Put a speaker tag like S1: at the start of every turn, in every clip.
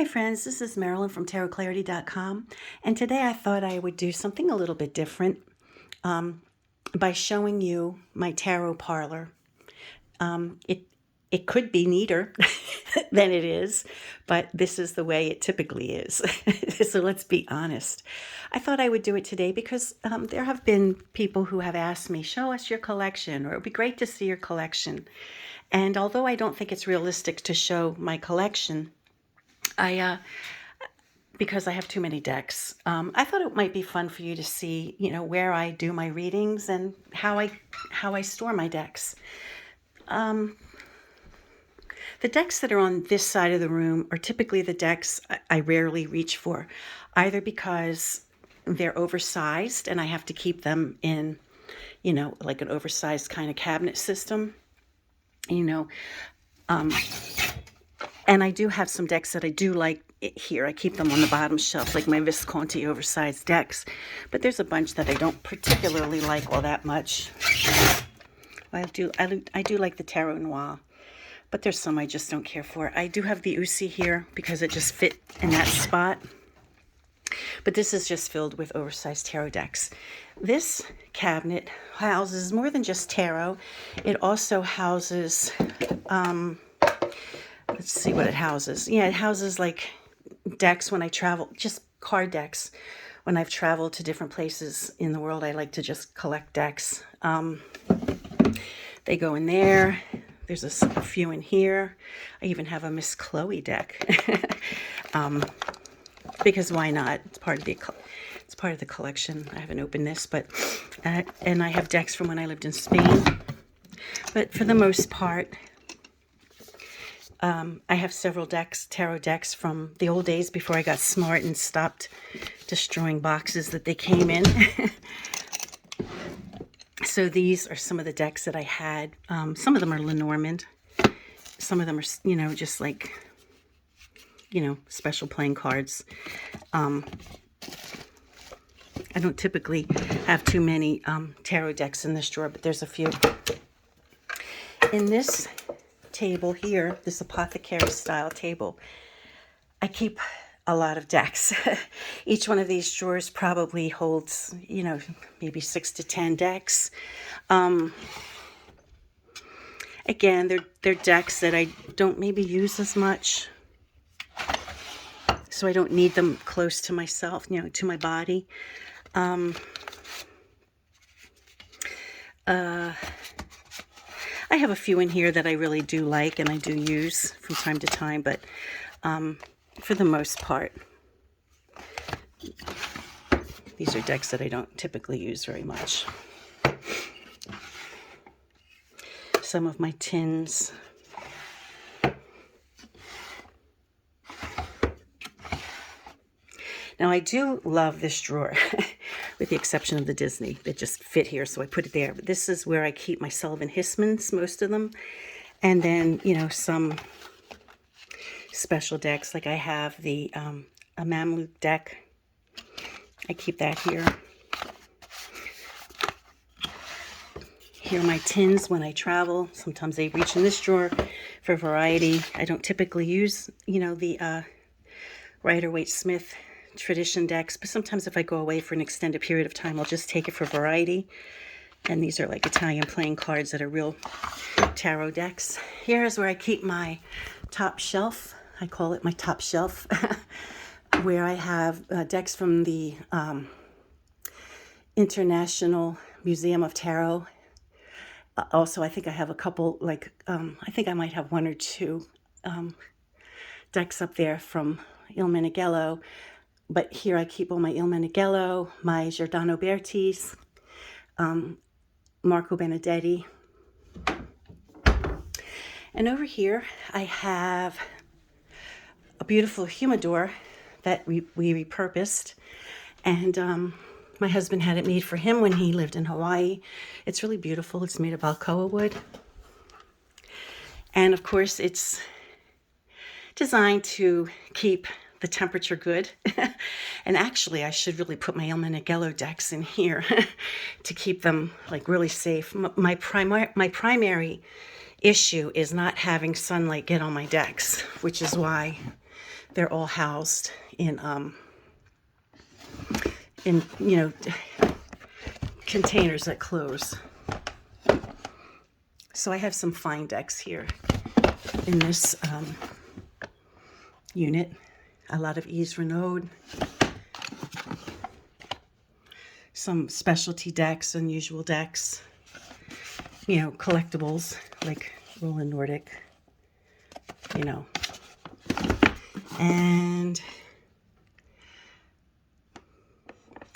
S1: Hi friends, this is Marilyn from tarotclarity.com, and today I thought I would do something a little bit different by showing you my tarot parlor. It could be neater than it is, but this is the way it typically is. So let's be honest. I thought I would do it today because there have been people who have asked me, show us your collection, or it would be great to see your collection. And although I don't think it's realistic to show my collection, because I have too many decks, I thought it might be fun for you to see, where I do my readings and how I store my decks. The decks that are on this side of the room are typically the decks I rarely reach for, either because they're oversized and I have to keep them in, like an oversized kind of cabinet system, and I do have some decks that I do like here. I keep them on the bottom shelf, like my Visconti oversized decks. But there's a bunch that I don't particularly like all that much. I do like the Tarot Noir, but there's some I just don't care for. I do have the Uzi here because it just fit in that spot. But this is just filled with oversized tarot decks. This cabinet houses more than just tarot. It also houses... let's see what it houses. Yeah, it houses like decks when I travel, just card decks. When I've traveled to different places in the world, I like to just collect decks. They go in there. There's a few in here. I even have a Miss Chloe deck. Because why not? It's part of the collection. I haven't opened this, but and I have decks from when I lived in Spain. But for the most part, I have several decks, tarot decks from the old days before I got smart and stopped destroying boxes that they came in. So these are some of the decks that I had. Some of them are Lenormand. Some of them are, just like, special playing cards. I don't typically have too many tarot decks in this drawer, but there's a few. In this table here, this apothecary style table, I keep a lot of decks. Each one of these drawers probably holds, maybe 6 to 10 decks. Again, they're decks that I don't maybe use as much, so I don't need them close to myself, to my body. I have a few in here that I really do like and I do use from time to time, but for the most part, these are decks that I don't typically use very much. Some of my tins. Now, I do love this drawer, with the exception of the Disney. They just fit here, so I put it there. But this is where I keep my Sullivan Hissmans, most of them. And then, some special decks. Like I have the a Mamluk deck. I keep that here. Here are my tins when I travel. Sometimes they reach in this drawer for variety. I don't typically use, the Rider-Waite-Smith tradition decks, but sometimes if I go away for an extended period of time, I'll just take it for variety. And these are like Italian playing cards that are real tarot decks. Here is where I keep my top shelf. I call it my top shelf, where I have decks from the International Museum of Tarot. Also, I think I have a couple, I think I might have 1 or 2 decks up there from Il Meneghello. But here I keep all my Il Meneghello, my Giordano Bertis, Marco Benedetti. And over here I have a beautiful humidor that we repurposed. And my husband had it made for him when he lived in Hawaii. It's really beautiful. It's made of Alcoa wood. And of course it's designed to keep the temperature good. And actually I should really put my Il Meneghello decks in here to keep them really safe. My primary issue is not having sunlight get on my decks, which is why they're all housed in you know, containers that close. So I have some fine decks here in this unit. A lot of Yves Renaud, some specialty decks, unusual decks, you know, collectibles like Roland Nordic, you know, and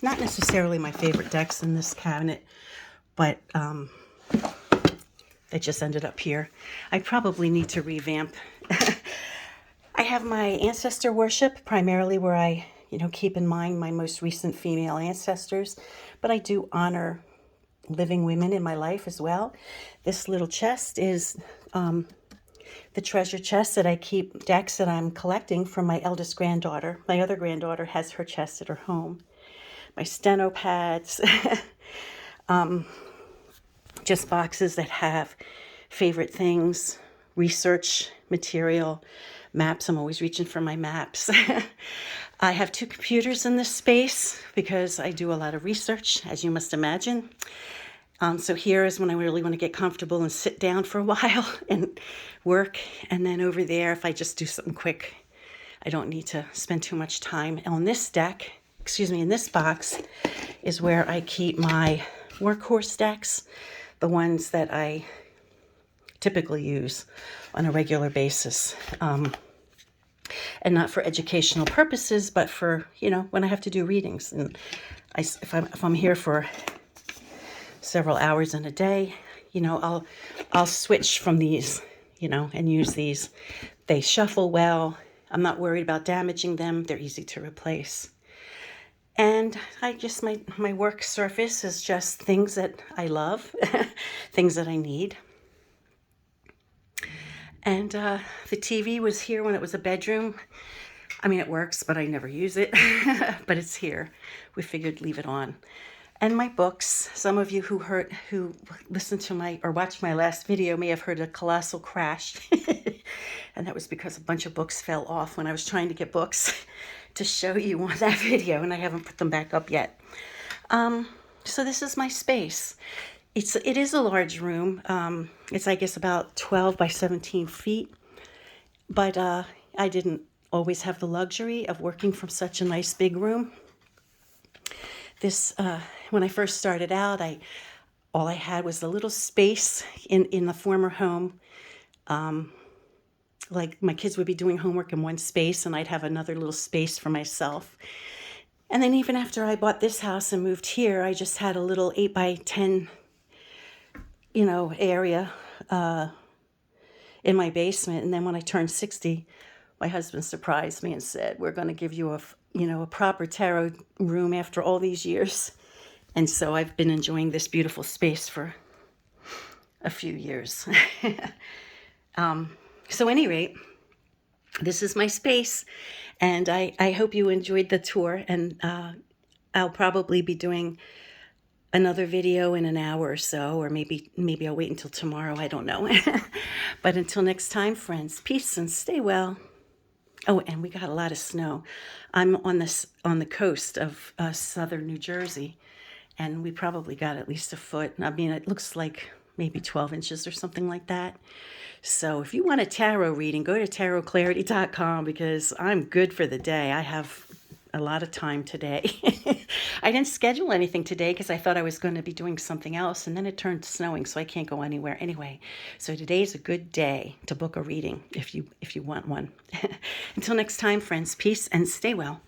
S1: not necessarily my favorite decks in this cabinet, but they just ended up here. I probably need to revamp. I have my Ancestor Worship, primarily where I, you know, keep in mind my most recent female ancestors, but I do honor living women in my life as well. This little chest is the treasure chest that I keep decks that I'm collecting from my eldest granddaughter. My other granddaughter has her chest at her home. My steno pads, just boxes that have favorite things, research material, maps. I'm always reaching for my maps. I have 2 computers in this space because I do a lot of research, as you must imagine. So here is when I really want to get comfortable and sit down for a while and work. And then over there, if I just do something quick, I don't need to spend too much time. On this deck, excuse me, in this box is where I keep my Workhorse Stacks, the ones that I typically use on a regular basis. And not for educational purposes, but for, you know, when I have to do readings. And if I'm here for several hours in a day, you know, I'll switch from these, you know, and use these. They shuffle well. I'm not worried about damaging them. They're easy to replace. And I just, my work surface is just things that I love, things that I need. And the TV was here when it was a bedroom. I mean, it works, but I never use it. But it's here. We figured leave it on. And my books. Some of you who listened to my or watched my last video may have heard a colossal crash. And that was because a bunch of books fell off when I was trying to get books to show you on that video, and I haven't put them back up yet. So this is my space. It is a large room. It's, I guess, about 12 by 17 feet. But I didn't always have the luxury of working from such a nice big room. This, when I first started out, all I had was a little space in the former home. Like my kids would be doing homework in one space, and I'd have another little space for myself. And then even after I bought this house and moved here, I just had a little 8 by 10 you know, area in my basement. And then when I turned 60, my husband surprised me and said, "We're going to give you a proper tarot room after all these years." And so I've been enjoying this beautiful space for a few years. So at any rate, this is my space, and I hope you enjoyed the tour. And I'll probably be doing another video in an hour or so, or maybe I'll wait until tomorrow. I don't know. But until next time, friends, peace and stay well. Oh, and we got a lot of snow. I'm on the coast of southern New Jersey, and we probably got at least a foot. I mean, it looks like maybe 12 inches or something like that. So if you want a tarot reading, go to tarotclarity.com, because I'm good for the day. I have a lot of time today. I didn't schedule anything today because I thought I was going to be doing something else, and then it turned snowing, so I can't go anywhere anyway. So today's a good day to book a reading if you want one. Until next time, friends, peace and stay well.